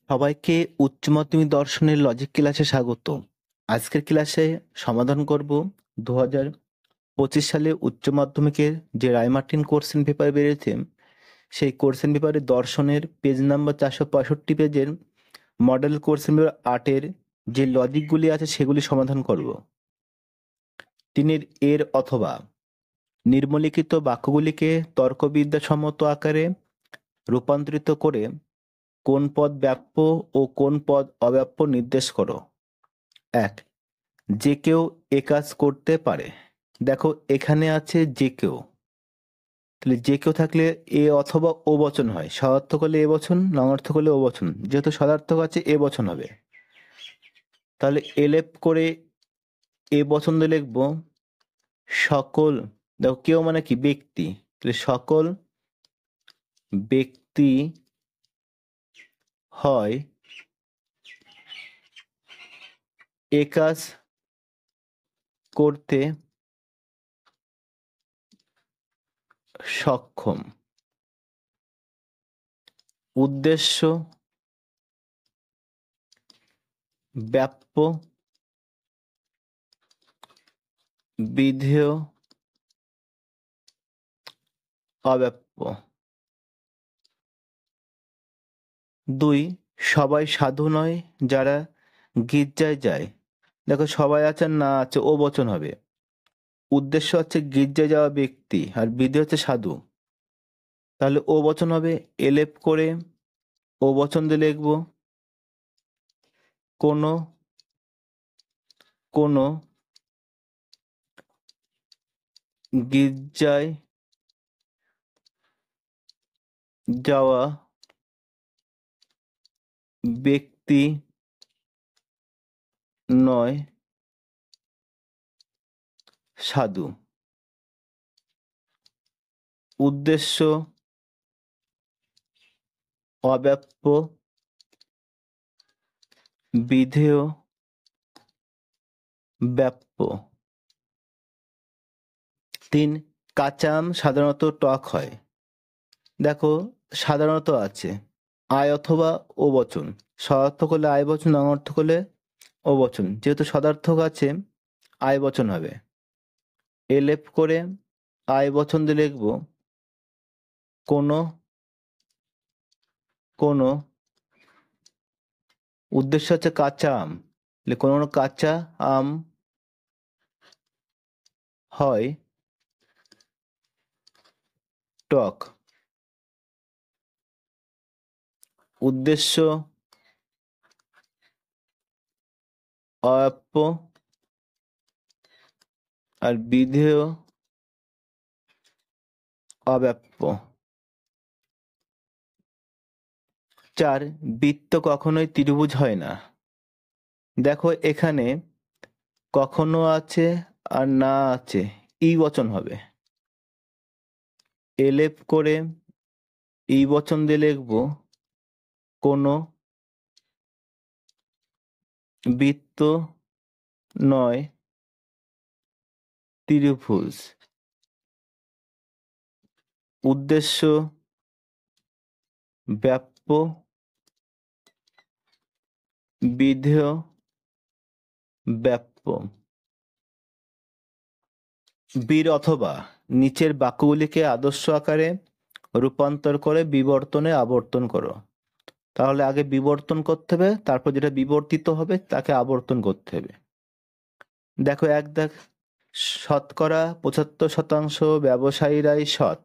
সবাইকে উচ্চ মাধ্যমিক দর্শনের লজিক ক্লাসে স্বাগত। আজকের ক্লাসে সমাধান করব 2025 সালে উচ্চ মাধ্যমিকের যে রায়মার্টিন কোশ্চেন পেপার বেরিয়েছে সেই কোশ্চেন পেপারে দর্শনের পেজ নাম্বার 465 পেজের মডেল কোশ্চেন পেপার 8-এর যে লজিকগুলি আছে সেগুলি সমাধান করব। তিনের এর অথবা নিম্নলিখিত বাক্যগুলিকে তর্কবিদ্যাসম্মত আকারে রূপান্তরিত করে কোন পদ ব্যাপ্য ও কোন পদ অব্যাপ্য নির্দেশ করো। 1. যে কেউ এ কাজ করতে পারে। দেখো এখানে আছে যে কেউ, তাহলে যে কেউ থাকলে এ অথবা ও বচন হয়, সদার্থক হলে এ বচন, নঙার্থক হলে ও বচন, যেহেতু সদার্থক আছে এ বচন হবে। তাহলে এলেপ করে এ বচন দিয়ে লিখবো সকল। দেখো কেউ মানে কি ব্যক্তি, তাহলে সকল ব্যক্তি হয় এ কাজ করতে সক্ষম। উদ্দেশ্য ব্যাপ্য, বিধেয়, অব্যাপ্য। 2. সবাই সাধু নয় যারা গির্জায় যায়। দেখো সবাই আছে না আছে ও বচন হবে। উদ্দেশ্য হচ্ছে গির্জায় যাওয়া ব্যক্তি আর বিধেয় হচ্ছে সাধু, তাহলে ও বচন হবে। এলেপ করে ও বচন দিয়ে লিখবো কোনো কোনো গির্জায় যাওয়া ব্যক্তি নয় সাধু। উদ্দেশ্য অব্যাপ্য, বিধেয়, ব্যাপ্য। 3. কাঁচা আম সাধারণত টক হয়। দেখো সাধারণত আছে আয় অথবা ও বচন, সদার্থক হলে আয় বচন, অনর্থক হলে ও বচন, যেহেতু সদার্থক আছে আয় বচন হবে। এলেপ করে আয় বচন দিয়ে লিখবো কোনো কোনো। উদ্দেশ্য হচ্ছে কাঁচা আম, কোনো কাঁচা আম হয় টক। উদ্দেশ্য অব্যাপ্য আর বিধেয় অব্যাপ্য। 4. বৃত্ত কখনোই ত্রিভুজ হয় না। দেখো এখানে কখনো আছে আর না আছে ই বচন হবে। এলেপ করে ই বচন দিয়ে লিখবো কোনো বৃত্ত নয় ত্রিভুজ। উদ্দেশ্য ব্যাপ্য, বিধেয়, ব্যাপ্য। বীর অথবা নিচের বাক্যগুলিকে আদর্শ আকারে রূপান্তর করে বিবর্তনে আবর্তন করো। তাহলে আগে বিবর্তন করতে হবে, তারপর যেটা বিবর্তিত হবে তাকে আবর্তন করতে হবে। দেখো দেখ শতকরা 75% ব্যবসায়ীরাই সৎ।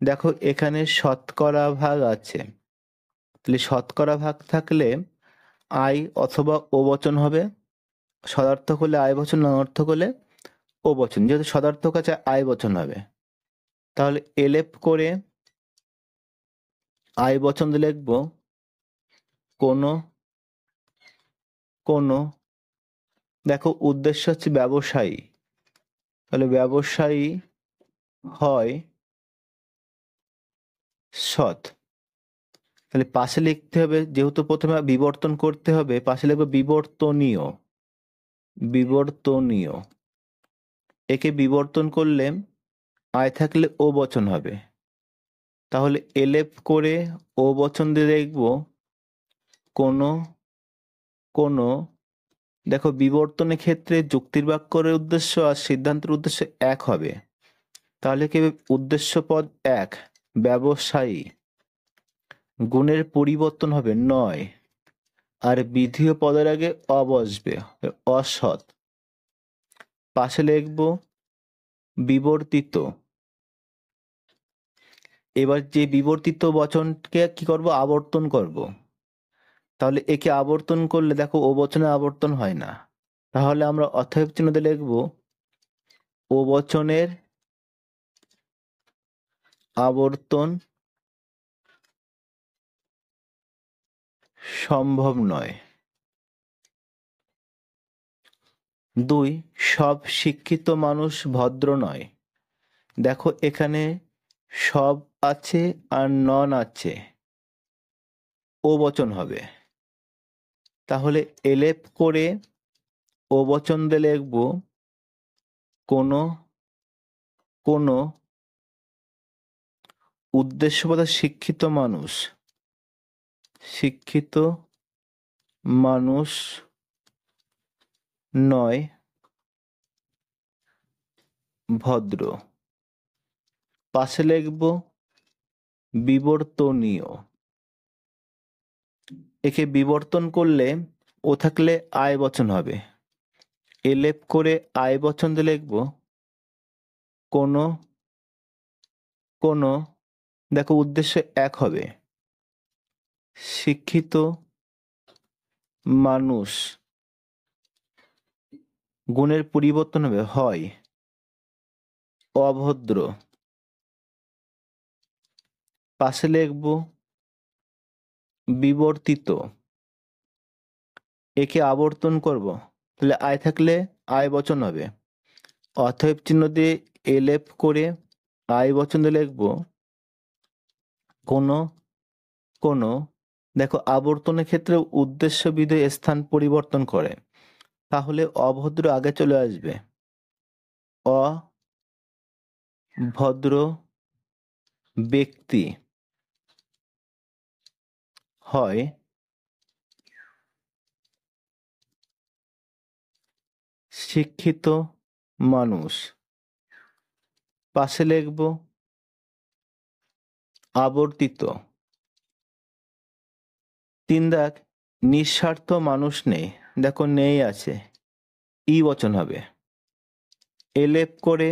দেখো এখানে শতকরা ভাগ আছে, তাহলে শতকরা ভাগ থাকলে আই অথবা ও বচন হবে। সদার্থক হলে আয় বচন, অনর্থক হলে ও বচন, যেহেতু সদার্থক আছে আয় বচন হবে। তাহলে এলেপ করে আয় বচন দিয়ে লিখবো কোনো কোনো। দেখো উদ্দেশ্য হচ্ছে ব্যবসায়ী, তাহলে ব্যবসায়ী হয় সৎ। তাহলে পাশে লিখতে হবে, যেহেতু প্রথমে বিবর্তন করতে হবে, পাশে লিখবো বিবর্তনীয়। বিবর্তনীয়, একে বিবর্তন করলে আয় থাকলে ও বচন হবে। তাহলে এলেপ করে ও বচন দিয়ে লিখবো কোনো কোনো দেখো বিবর্তনের ক্ষেত্রে যুক্তির বাক্যের উদ্দেশ্য আর সিদ্ধান্তের উদ্দেশ্য এক হবে। তাহলে কি উদ্দেশ্য পদ এক, ব্যবসায়ী, গুণের পরিবর্তন হবে নয়, আর বিধেয় পদের আগে অ বসবে, অসৎ। পাশে লিখব বিবর্তিত। এবার যে বিবর্তিত বচনকে কি করব, আবর্তন করব। তাহলে একে আবর্তন করলে দেখো ও বচনে আবর্তন হয় না, তাহলে আমরা অতএব চিহ্ন দিয়ে লিখব ও বচনের আবর্তন সম্ভব নয়। 2, সব শিক্ষিত মানুষ ভদ্র নয়। দেখো এখানে সব আছে আর নন আছে, ও বচন হবে। তাহলে এলেপ করে ও বচন দিয়ে লিখব কোনো কোনো উদ্দেশ্যবোধক শিক্ষিত মানুষ, শিক্ষিত মানুষ নয়, ভদ্র। পাশে লিখব বিবর্তনীয়। একে বিবর্তন করলে ও থাকলে আয় বচন হবে। এলেপ করে আয় বচন দিয়ে লিখব কোনো কোনো, দেখো উদ্দেশ্য এক হবে, শিক্ষিত মানুষ, গুণের পরিবর্তন হবে হয়, অভদ্র। পাশে লিখব বিবর্তিত। একে আবর্তন করব, তাহলে আয় থাকলে আয় বচন হবে। অতএব চিহ্ন দিয়ে এলেপ করে আয় বচন দিয়ে লিখব কোনো কোনো। দেখো আবর্তনের ক্ষেত্রে উদ্দেশ্য বিধেয় স্থান পরিবর্তন করে, তাহলে অভদ্র আগে চলে আসবে। অভদ্র ব্যক্তি হয় শিক্ষিত মানুষ। পাশে লিখব আবর্তিত। 3 দাগ নিঃস্বার্থ মানুষ নেই। দেখো নেই আছে, ই বচন হবে। এলেপ করে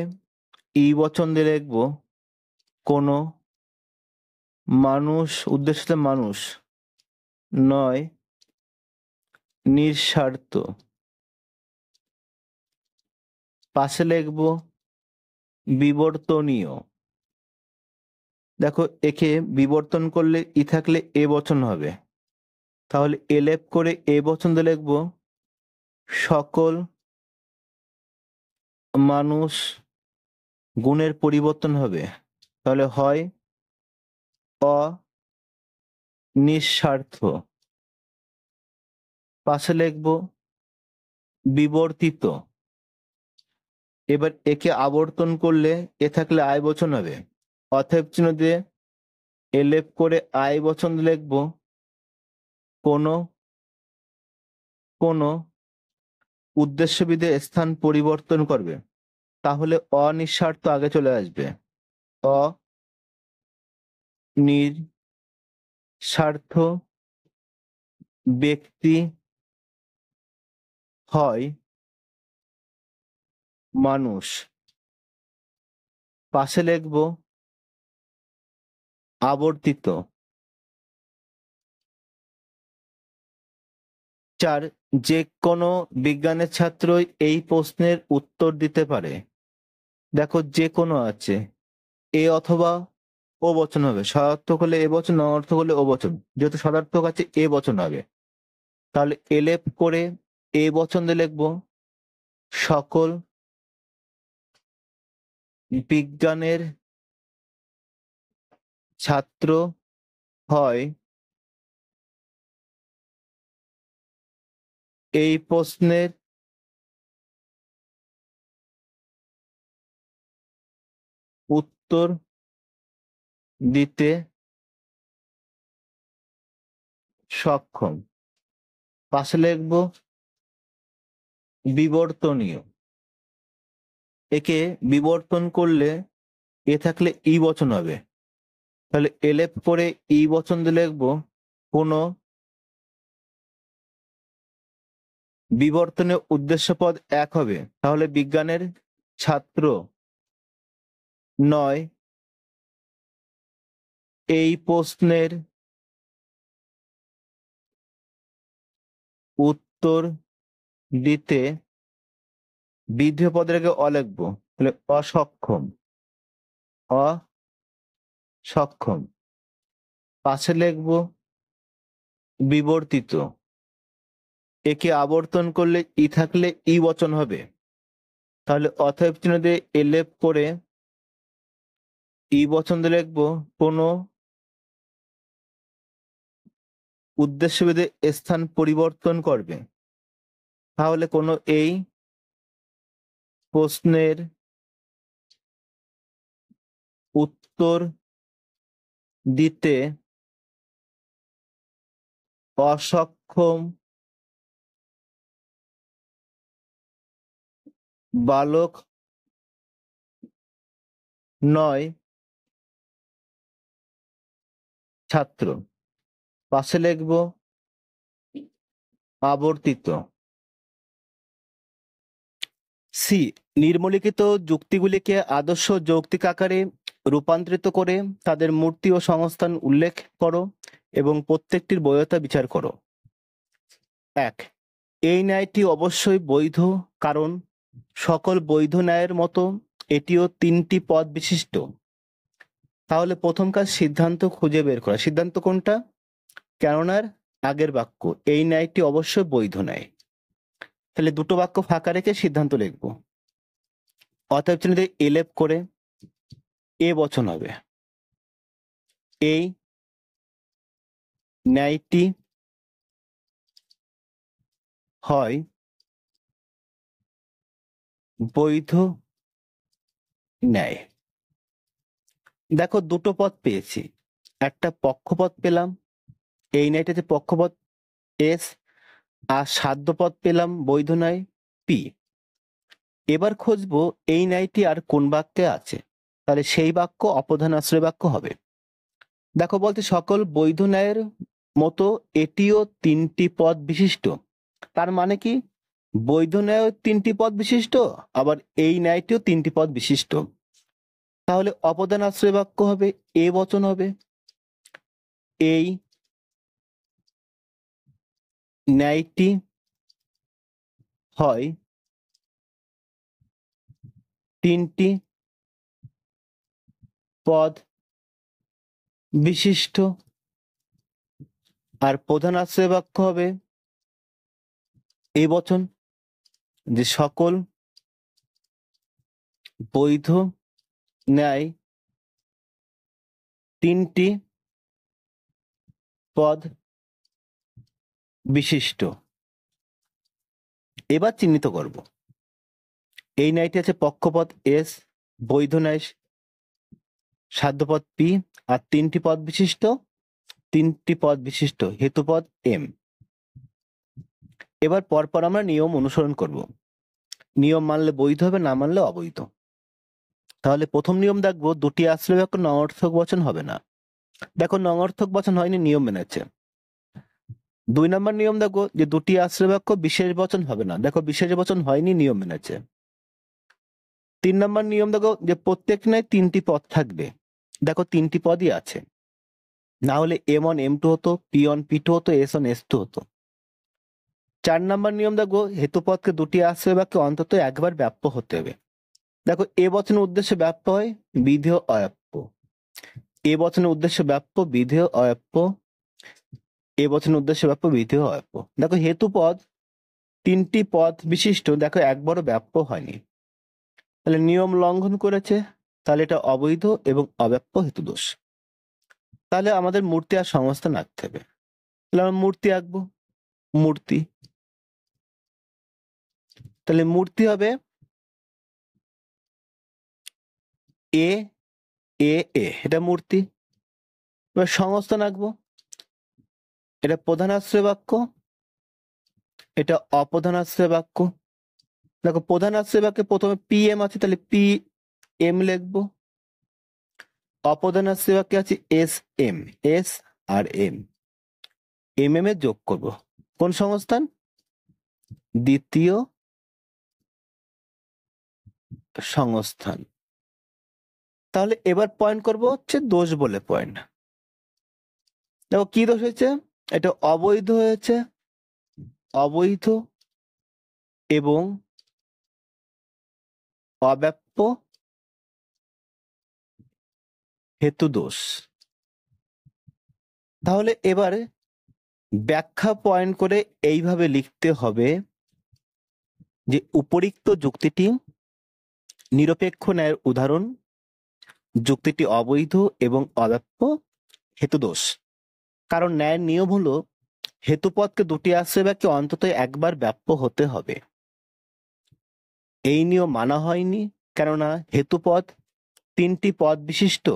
ই বচন দিয়ে লিখব কোনো মানুষ, উদ্দেশ্য মানুষ নয়, নিঃস্বার্থ। পাশে লিখব বিবর্তনীয়। দেখো একে বিবর্তন করলে ই থাকলে এ বচন হবে, তাহলে এলেপ করে এ বচন দিয়ে লিখব সকল মানুষ, গুণের পরিবর্তন হবে, তাহলে হয় অনিঃস্বার্থ। পাশে লিখব বিবর্তিত। এবার একে আবর্তন করলে এ থাকলে আয় বচন হবে, অতএব চিহ্ন দিয়ে এলেপ করে আয় বচন লিখব কোনো কোনো উদ্দেশ্যবিধে স্থান পরিবর্তন করবে, তাহলে অনিঃস্বার্থ আগে চলে আসবে। অনিঃস্বার্থ ব্যক্তি হয় মানুষ। পাশে লিখব আবর্তিত। 4, যে কোনো বিজ্ঞানের ছাত্রই এই প্রশ্নের উত্তর দিতে পারে। দেখো যে কোনো আছে, এ অথবা ও বচন হবে। সদার্থক হলে এ বচন, অনর্থক হলে ও বচন। যেহেতু সদার্থক আছে এ বচন হবে, তাহলে এলেপ করে এ বচন দিয়ে লিখব সকল বিজ্ঞানের ছাত্র হয় এই প্রশ্নের উত্তর দিতে সক্ষম। পাশে লিখবো বিবর্তনীয়। একে বিবর্তন করলে এ থাকলে ই বচন হবে, তাহলে এলেপ করে ই বচন দিয়ে লিখবো কোনো বিবর্তনের উদ্দেশ্য পদ এক হবে, তাহলে বিজ্ঞানের ছাত্র নয় এই প্রশ্নের উত্তর দিতে বিধেয় পদের আগে অ লিখবো, তাহলে অসক্ষম। অসক্ষম। পাশে লিখবো বিবর্তিত। একে আবর্তন করলে ই থাকলে ই বচন হবে, তাহলে অতএব চিহ্ন দিয়ে এলেপ করে ই বচন দিয়ে লিখবো কোনো উদ্দেশ্যভেদে স্থান পরিবর্তন করবে, তাহলে কোনো এই প্রশ্নের উত্তর দিতে অসক্ষম বালক নয় ছাত্র। পাশে লিখবো আবর্তিত। সি, নিম্নলিখিত যুক্তিগুলিকে আদর্শ যৌক্তিক আকারে রূপান্তরিত করে তাদের মূর্তি ও সংস্থান উল্লেখ করো এবং প্রত্যেকটির বৈধতা বিচার করো। 1, এই ন্যায়টি অবশ্যই বৈধ, কারণ সকল বৈধ ন্যায়ের মতো এটিও 3টি পদ বিশিষ্ট। তাহলে প্রথম কাজ সিদ্ধান্ত খুঁজে বের করা। সিদ্ধান্ত কোনটা? কেননার আগের বাক্য, এই ন্যায়টি অবশ্যই বৈধ ন্যায়। তাহলে দুটো বাক্য ফাঁকা রেখে সিদ্ধান্ত লিখবো। অতএব চিহ্ন দিয়ে এলেপ করে এ বচন হবে। এই ন্যায়টি হয় বৈধ ন্যায়। দেখো দুটো পদ পেয়েছি, একটা পক্ষপদ পেলাম, এই ন্যায়টাতে পক্ষপদ এস, আর সাধ্যপদ পেলাম বৈধ ন্যায় পি। এবার খুঁজবো এই ন্যায়টি আর কোন বাক্যে আছে, তাহলে সেই বাক্য অপধান আশ্রয় বাক্য হবে। দেখো বলতে সকল বৈধ ন্যায়ের মতো এটিও 3টি পদ বিশিষ্ট, তার মানে কি বৈধ ন্যায় 3টি পদ বিশিষ্ট, আবার এই ন্যায়টিও 3টি পদ বিশিষ্ট। তাহলে অপদান আশ্রয় বাক্য হবে, এ বচন হবে। এই ন্যায়টি হয় 3টি পদ বিশিষ্ট, আর প্রধান আশ্রয় বাক্য হবে এই বচন, যে সকল বৈধ ন্যায় 3টি পদ বিশিষ্ট। এবার চিহ্নিত করব। এই ন্যায়টি আছে পক্ষপদ এস, বৈধ ন্যায় সাধ্যপদ পি, আর 3টি পদ বিশিষ্ট হেতুপদ এম। এবার পরপর আমরা নিয়ম অনুসরণ করব। নিয়ম মানলে বৈধ হবে, না মানলে অবৈধ। তাহলে প্রথম নিয়ম দেখবো, দুটি আশ্রয় বাক্য নঅর্থক বচন হবে না। দেখো নঅর্থক বচন হয়নি, নিয়ম মেনেছে। 2 নম্বর নিয়ম দেখো যে দুটি আশ্রয় বাক্য বিশেষ বচন হবে না। দেখো বিশেষ বচন হয়নি, নিয়ম মেনেছে। 3 নম্বর নিয়ম দেখো যে প্রত্যেক নয় 3টি পদ থাকবে। দেখো 3টি পদই আছে, না হলে M1 M2 হতো, P1 P2 হতো, S1 S2 হতো। 4 নম্বর নিয়ম দেখো হেতুপদকে দুটি আশ্রয় বাক্যে অন্তত একবার ব্যাপ্য হতে হবে। দেখো এ বচনের উদ্দেশ্যে ব্যাপ্য হয়, বিধেয় অব্যাপ্য। এ বচনের উদ্দেশ্যে ব্যাপ্য, বিধেয় অব্যাপ্য। এ বচনের উদ্দেশ্যে ব্যাপ্য, বিধেয় অব্যাপ্য। দেখো হেতুপদ 3টি পদ বিশিষ্ট, দেখো একবারও ব্যাপ্য হয়নি, তাহলে নিয়ম লঙ্ঘন করেছে, তাহলে এটা অবৈধ এবং অব্যাপ্য হেতু দোষ। তাহলে আমাদের মূর্তি আর সংস্থান আঁকতে হবে। তাহলে আমরা মূর্তি আঁকবো। মূর্তি, তাহলে মূর্তি হবে এ এ এ, এটা মূর্তি। এবার সংস্থান আঁকবো, এটা প্রধান আশ্রয় বাক্য, এটা অপ্রধান আশ্রয় বাক্য। দেখো প্রধান আশ্রয় বাক্যে প্রথমে পি এম আছে, তাহলে পি এম লিখবো। অপ্রধান আশ্রয় বাক্যে আছে এস এম, এস আর এম, এম এম এর যোগ করব। কোন সংস্থান? দ্বিতীয় সংস্থান। তাহলে এবার পয়েন্ট করব হচ্ছে দোষ বলে পয়েন্ট। দেখো কি দোষ হয়েছে, এটা অবৈধ হয়েছে, অবৈধ এবং অব্যাপ্য হেতু দোষ। তাহলে এবারে ব্যাখ্যা পয়েন্ট করে এইভাবে লিখতে হবে যে উপরিক্ত যুক্তিটি নিরপেক্ষ ন্যায়ের উদাহরণ, যুক্তিটি অবৈধ এবং অব্যাপ্য হেতুদোষ। কারণ ন্যায়ের নিয়ম হলো হেতুপদকে দুটি আশ্রয় বাক্যে অন্তত একবার ব্যাপ্য হতে হবে। এই নিয়ম মানা হয়নি, কেননা হেতুপদ তিনটি পদ বিশিষ্ট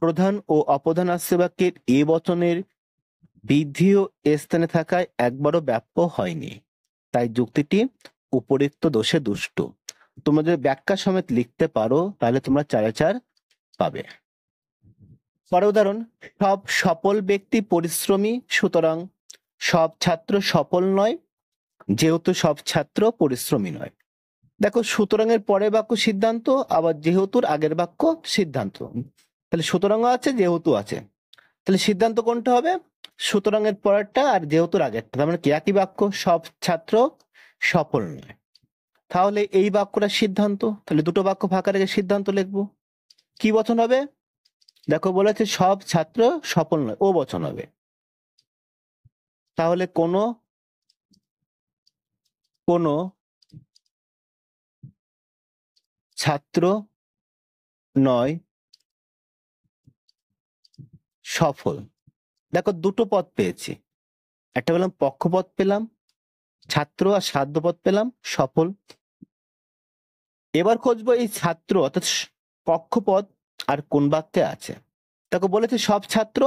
প্রধান ও অপ্রধান আশ্রয় বাক্যের এ বচনের বিধিও স্থানে থাকায় একবারও ব্যাপ্য হয়নি। তাই যুক্তিটি উপরিক্ত দোষে দুষ্ট। তোমরা যদি ব্যাখ্যা সমেত লিখতে পারো তাহলে তোমরা 4/4 পাবে। পরে উদাহরণ, সব সফল ব্যক্তি পরিশ্রমী, সুতরাং সব ছাত্র সফল নয়, যেহেতু সব ছাত্র পরিশ্রমী নয়। দেখো সুতরাং এর পরের বাক্য সিদ্ধান্ত, আবার যেহেতুর আগের বাক্য সিদ্ধান্ত। তাহলে সুতরাং আছে, যেহেতু আছে, তাহলে সিদ্ধান্ত কোনটা হবে? সুতরাং এর পরেরটা আর যেহেতুর আগেরটা। তার মানে কি একই বাক্য, সব ছাত্র সফল নয়। তাহলে এই বাক্যটা সিদ্ধান্ত, তাহলে দুটো বাক্য ফাঁকা রেখে সিদ্ধান্ত লিখবো। কি বচন হবে? দেখো বলেছে সব ছাত্র সফল নয়, ও বচন হবে। তাহলে কোনো ছাত্র নয় সফল। দেখো দুটো পদ পেয়েছি, একটা পেলাম পক্ষপদ, পেলাম ছাত্র, আর সাধ্যপদ পেলাম সফল। এবার খুঁজবো এই ছাত্র অর্থাৎ পক্ষপদ আর কোন বাক্যে আছে। দেখো বলেছে সব ছাত্র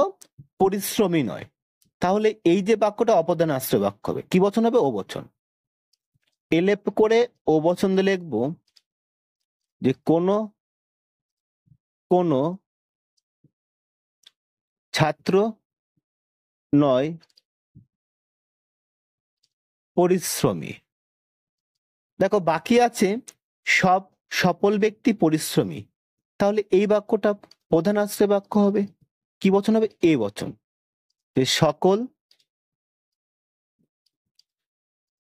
পরিশ্রমী নয়, তাহলে এই যে বাক্যটা অপ্রধান আশ্রয় বাক্য হবে, কি বচন হবে? ও বচন। এলেপ করে ও বচন দিয়ে লিখবো যে কোনো ছাত্র নয় পরিশ্রমী। দেখো বাকি আছে সব সফল ব্যক্তি পরিশ্রমী, তাহলে এই বাক্যটা প্রধান আশ্রয় বাক্য হবে। কি বচন হবে? এ বচন। যে সকল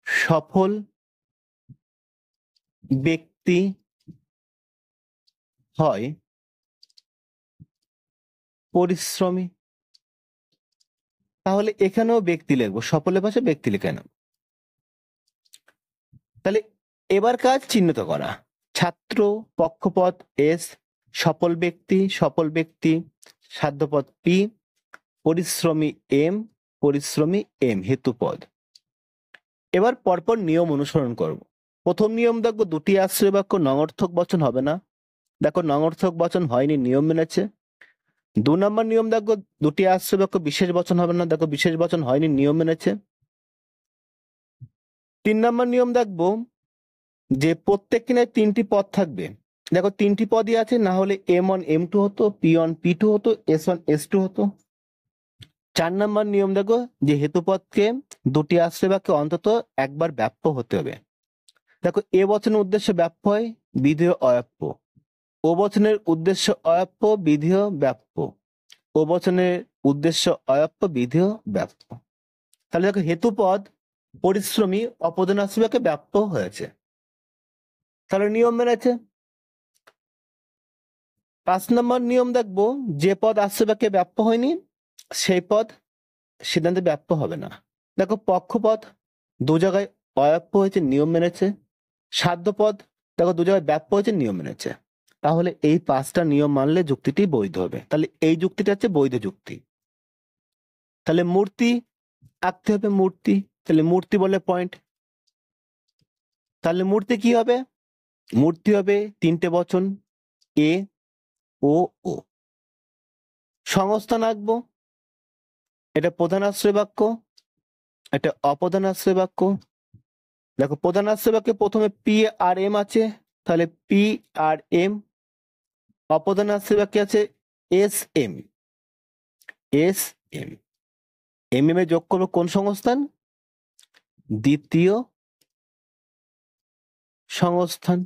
সফল ব্যক্তি হয় পরিশ্রমী। তাহলে এখানেও ব্যক্তি লিখবো, সফলের পাশে ব্যক্তি লিখে নাও। তাহলে এবার কাজ চিহ্নিত করা। ছাত্র পক্ষপদ এস, সফল ব্যক্তি সাধ্যপদ পি, পরিশ্রমী এম হেতুপদ। এবার পরপর নিয়ম অনুসরণ করব। প্রথম নিয়ম দেখবো দুটি আশ্রয় বাক্য নঙর্থক বচন হবে না। দেখো নঙর্থক বচন হয়নি, নিয়ম মেনেছে। 2 নম্বর নিয়ম দেখবো দুটি আশ্রয় বাক্য বিশেষ বচন হবে না। দেখো বিশেষ বচন হয়নি, নিয়ম মেনেছে। 3 নম্বর নিয়ম দেখবো যে প্রত্যেক কিনায় 3টি পদ থাকবে। দেখো 3টি পদই আছে, না হলে M1 M2 হতো, P1 P2 হতো, S1 S2 হতো। 4 নম্বর নিয়ম দেখো যে হেতুপদকে দুটি আশ্রয় বাক্যে অন্তত একবার ব্যাপ্য হতে হবে। দেখো এ বচনের উদ্দেশ্য ব্যাপ্য হয়, বিধেয় অব্যাপ্য। ও বচনের উদ্দেশ্য অব্যাপ্য, বিধেয় ব্যাপ্য। ও বচনের উদ্দেশ্য অব্যাপ্য, বিধেয় ব্যাপ্য। তাহলে দেখো হেতুপদ পরিশ্রমী অপ্রধান আশ্রয় বাক্যে ব্যাপ্য হয়েছে, তাহলে নিয়ম মেনেছে। 5 নম্বর নিয়ম দেখবো যে পদ আশ্রয় বাক্যে ব্যাপ্য হয়নি সেই পদ সিদ্ধান্তে ব্যাপ্য হবে না। দেখো পক্ষপদ 2 জায়গায় অব্যাপ্য হয়েছে, নিয়ম মেনেছে। সাধ্যপদ দেখো 2 জায়গায় ব্যাপ্য হয়েছে, নিয়ম মেনেছে। তাহলে এই 5টা নিয়ম মানলে যুক্তিটি বৈধ হবে। তাহলে এই যুক্তিটা হচ্ছে বৈধ যুক্তি। তাহলে মূর্তি আঁকতে হবে, মূর্তি। তাহলে মূর্তি বলে পয়েন্ট। তাহলে মূর্তি কি হবে? মূর্তি হবে 3টে বচন এ ও ও। সংস্থান আঁকবো, এটা প্রধান আশ্রয় বাক্য, এটা অপ্রধানাশ্রয় বাক্য। দেখো প্রধানাশ্রয় বাক্যে প্রথমে পি আর এম আছে, তাহলে পি আর এম। অপ্রধানাশ্রয় বাক্যে আছে S M, S M. M M এ যোগ করবো কোন সংস্থান? দ্বিতীয় সংস্থান।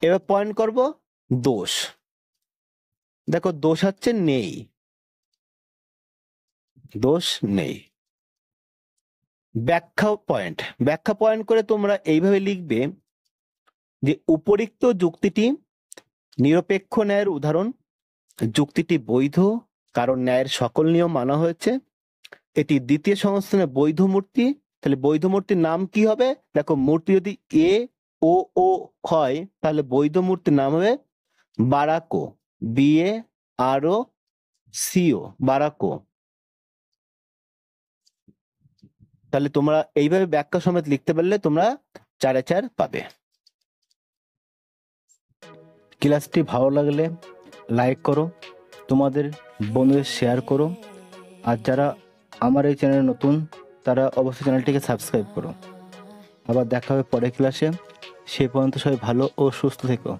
এবার পয়েন্ট করব দোষ। দেখো দোষ হচ্ছে নেই, দোষ নেই। ব্যাখ্যা পয়েন্ট করে তোমরা এইভাবে লিখবে যে উপরিক্ত যুক্তিটি নিরপেক্ষ ন্যায়ের উদাহরণ। যুক্তিটি বৈধ কারণ ন্যায়ের সকল নিয়ম মানা হয়েছে। এটি দ্বিতীয় সংস্থানে বৈধ মূর্তি। তাহলে বৈধ মূর্তির নাম কি হবে? দেখো মূর্তি যদি এ ও ও হয় তাহলে বৈধ মূর্তির নাম হবে বারাকো, বিএ আর ও সিও, বারাকো। তাহলে তোমরা এইভাবে ব্যাখ্যা সমেত লিখতে পারলে তোমরা 4 4 পাবে। ক্লাসটি ভালো লাগলে লাইক করো, তোমাদের বন্ধুদের শেয়ার করো, আর যারা আমার এই চ্যানেলে নতুন তারা অবশ্যই চ্যানেলটিকে সাবস্ক্রাইব করো। আবার দেখা হবে পরের ক্লাসে। সে পর্যন্ত সবাই ভালো ও সুস্থ থেকো।